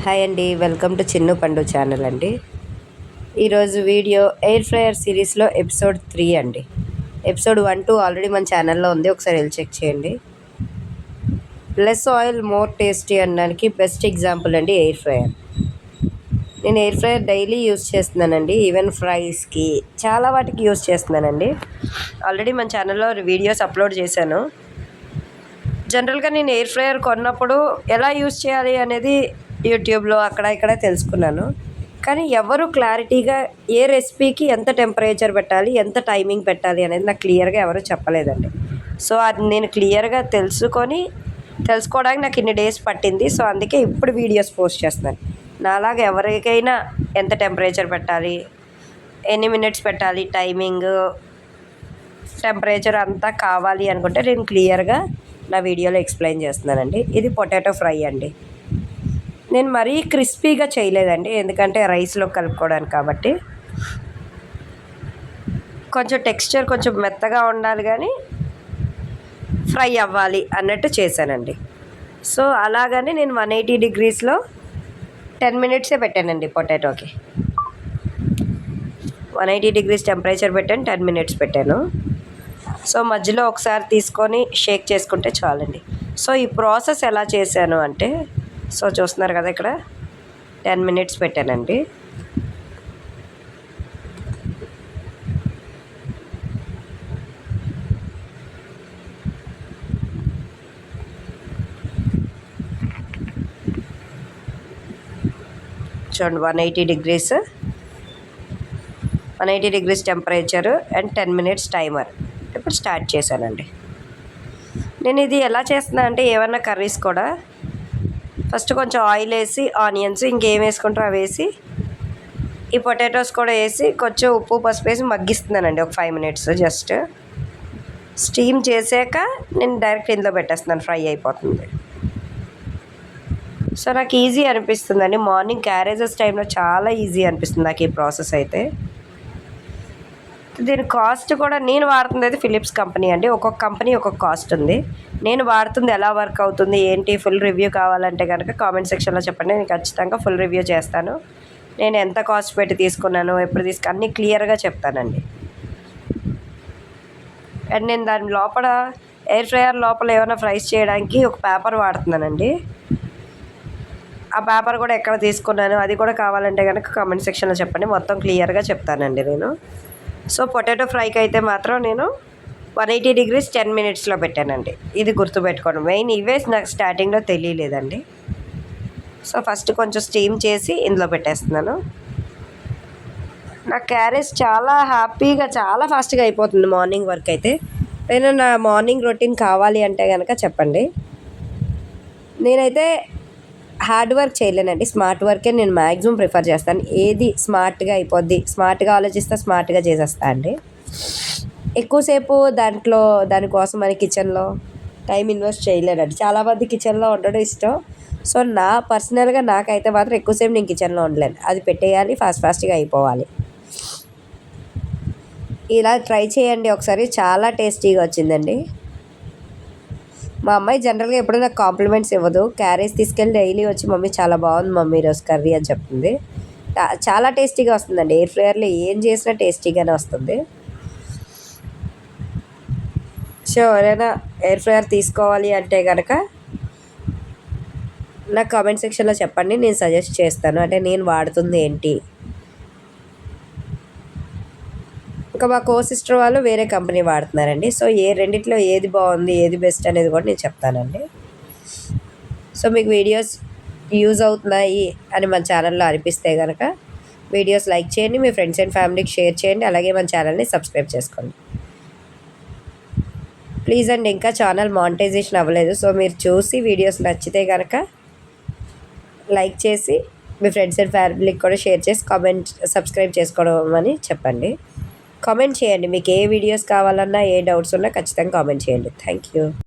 Hi అండి, welcome to Chinnu పండు channel అండి. ఈరోజు వీడియో ఎయిర్ ఫ్రైయర్ సిరీస్లో ఎపిసోడ్ 3 అండి. ఎపిసోడ్ 1, 2 ఆల్రెడీ మన ఛానల్లో ఉంది, ఒకసారి వెళ్ళి చెక్ చేయండి. లెస్ ఆయిల్ మోర్ టేస్టీ అనడానికి బెస్ట్ ఎగ్జాంపుల్ అండి ఎయిర్ ఫ్రైయర్. నేను ఎయిర్ ఫ్రైయర్ డైలీ యూస్ చేస్తున్నానండి. ఈవెన్ ఫ్రైస్కి చాలా వాటికి యూస్ చేస్తున్నానండి. ఆల్రెడీ మన ఛానల్లో వీడియోస్ అప్లోడ్ చేశాను. జనరల్గా నేను ఎయిర్ ఫ్రైయర్ కొన్నప్పుడు ఎలా యూస్ చేయాలి అనేది యూట్యూబ్లో అక్కడ ఇక్కడ తెలుసుకున్నాను. కానీ ఎవరు క్లారిటీగా ఏ రెసిపీకి ఎంత టెంపరేచర్ పెట్టాలి, ఎంత టైమింగ్ పెట్టాలి అనేది నాకు క్లియర్గా ఎవరు చెప్పలేదండి. సో అది నేను క్లియర్గా తెలుసుకోవడానికి నాకు ఇన్ని డేస్ పట్టింది. సో అందుకే ఇప్పుడు వీడియోస్ పోస్ట్ చేస్తున్నాను. నాలాగా ఎవరికైనా ఎంత టెంపరేచర్ పెట్టాలి, ఎన్ని మినిట్స్ పెట్టాలి, టైమింగ్, టెంపరేచర్ అంతా కావాలి అనుకుంటే నేను క్లియర్గా నా వీడియోలో ఎక్స్ప్లెయిన్ చేస్తున్నానండి. ఇది పొటాటో ఫ్రై అండి. నేను మరీ క్రిస్పీగా చేయలేదండి, ఎందుకంటే రైస్లో కలుపుకోవడానికి కాబట్టి. కొంచెం టెక్స్చర్ కొంచెం మెత్తగా ఉండాలి కానీ ఫ్రై అవ్వాలి అన్నట్టు చేశానండి. సో అలాగని నేను 180 డిగ్రీస్లో 10 మినిట్సే పెట్టానండి పొటాటోకి. 180 డిగ్రీస్ టెంపరేచర్ పెట్టాను, 10 మినిట్స్ పెట్టాను. సో మధ్యలో ఒకసారి తీసుకొని షేక్ చేసుకుంటే చాలండి. సో ఈ ప్రాసెస్ ఎలా చేశాను అంటే, సో చూస్తున్నారు కదా, ఇక్కడ 10 మినిట్స్ పెట్టానండి. చూడండి, 180 degrees temperature and 10 minutes timer. ఇప్పుడు స్టార్ట్ చేశానండి. నేను ఇది ఎలా చేస్తున్నా అంటే, ఏమన్నా కర్రీస్ కూడా ఫస్ట్ కొంచెం ఆయిల్ వేసి, ఆనియన్స్ ఇంకేం వేసుకుంటారో అవి వేసి, ఈ పొటాటోస్ కూడా వేసి, కొంచెం ఉప్పు పసుపు వేసి మగ్గిస్తున్నానండి ఒక 5 మినిట్స్. జస్ట్ స్టీమ్ చేసాక నేను డైరెక్ట్ ఇందులో పెట్టేస్తున్నాను, ఫ్రై అయిపోతుంది. సో నాకు ఈజీ అనిపిస్తుందండి. మార్నింగ్ క్యారేజెస్ టైంలో చాలా ఈజీ అనిపిస్తుంది నాకు ఈ ప్రాసెస్ అయితే. దీని కాస్ట్ కూడా, నేను వాడుతుంది అయితే ఫిలిప్స్ కంపెనీ అండి. ఒక్కొక్క కంపెనీ ఒక్కొక్క కాస్ట్ ఉంది. నేను వాడుతుంది ఎలా వర్క్ అవుతుంది ఏంటి, ఫుల్ రివ్యూ కావాలంటే కనుక కామెంట్ సెక్షన్లో చెప్పండి. నేను ఖచ్చితంగా ఫుల్ రివ్యూ చేస్తాను. నేను ఎంత కాస్ట్ పెట్టి తీసుకున్నాను, ఎప్పుడు అన్నీ క్లియర్గా చెప్తానండి. అండ్ నేను దాని లోపల, ఎయిర్ ఫ్రైయర్ లోపల ఏమైనా ఫ్రైస్ చేయడానికి ఒక పేపర్ వాడుతున్నానండి. ఆ పేపర్ కూడా ఎక్కడ తీసుకున్నాను అది కూడా కావాలంటే కనుక కామెంట్ సెక్షన్లో చెప్పండి, మొత్తం క్లియర్గా చెప్తానండి నేను. సో పొటాటో ఫ్రైకి అయితే మాత్రం నేను 180 డిగ్రీస్ 10 మినిట్స్లో పెట్టానండి. ఇది గుర్తుపెట్టుకోండి. మెయిన్ ఇవే నాకు స్టార్టింగ్లో తెలియలేదండి. సో ఫస్ట్ కొంచెం స్టీమ్ చేసి ఇందులో పెట్టేస్తున్నాను. నా క్యారేజ్ చాలా హ్యాపీగా, చాలా ఫాస్ట్గా అయిపోతుంది మార్నింగ్ వర్క్ అయితే. నేను నా మార్నింగ్ రొటీన్ కావాలి అంటే కనుక చెప్పండి. నేనైతే హార్డ్ వర్క్ చేయలేనండి, స్మార్ట్ వర్కే నేను మ్యాక్సిమం ప్రిఫర్ చేస్తాను. ఏది స్మార్ట్గా అయిపోద్ది, స్మార్ట్గా ఆలోచిస్తే స్మార్ట్గా చేసేస్తా అండి. ఎక్కువసేపు దానికోసం మన కిచెన్లో టైం ఇన్వెస్ట్ చేయలేనండి. చాలామంది కిచెన్లో ఉండడం ఇష్టం. సో పర్సనల్గా నాకైతే మాత్రం ఎక్కువసేపు నేను కిచెన్లో ఉండలేను. అది పెట్టేయాలి, ఫాస్ట్గా అయిపోవాలి. ఇలా ట్రై చేయండి ఒకసారి, చాలా టేస్టీగా వచ్చిందండి. మా అమ్మాయి జనరల్గా ఎప్పుడు నాకు కాంప్లిమెంట్స్ ఇవ్వదు. క్యారేజ్ తీసుకెళ్ళి డైలీ వచ్చి, మమ్మీ చాలా బాగుంది మమ్మీ ఈరోజు కర్రీ అని చెప్తుంది. చాలా టేస్టీగా వస్తుందండి. ఎయిర్ ఫ్రైయర్లో ఏం చేసినా టేస్టీగానే వస్తుంది. సో ఎవరైనా ఎయిర్ ఫ్రైయర్ తీసుకోవాలి అంటే కనుక నాకు కామెంట్ సెక్షన్లో చెప్పండి, నేను సజెస్ట్ చేస్తాను. అంటే నేను వాడుతుంది ఏంటి. ఇంకా మా కో సిస్టర్ వాళ్ళు వేరే కంపెనీ వాడుతున్నారండి. సో రెండిట్లో ఏది బాగుంది, ఏది బెస్ట్ అనేది కూడా నేను చెప్తానండి. సో మీకు వీడియోస్ యూజ్ అవుతున్నాయి అని మన ఛానల్లో అనిపిస్తే కనుక వీడియోస్ లైక్ చేయండి, మీ ఫ్రెండ్స్ అండ్ ఫ్యామిలీకి షేర్ చేయండి. అలాగే మన ఛానల్ని సబ్స్క్రైబ్ చేసుకోండి ప్లీజ్ అండి. ఇంకా ఛానల్ మానిటైజేషన్ అవ్వలేదు. సో మీరు చూసి వీడియోస్ నచ్చితే కనుక లైక్ చేసి, మీ ఫ్రెండ్స్ అండ్ ఫ్యామిలీకి కూడా షేర్ చేసి సబ్స్క్రైబ్ చేసుకోవడం అని చెప్పండి. కామెంట్ చేయండి, మీకు ఏ వీడియోస్ కావాలన్నా, ఏ డౌట్స్ ఉన్నా ఖచ్చితంగా కామెంట్ చేయండి. Thank you.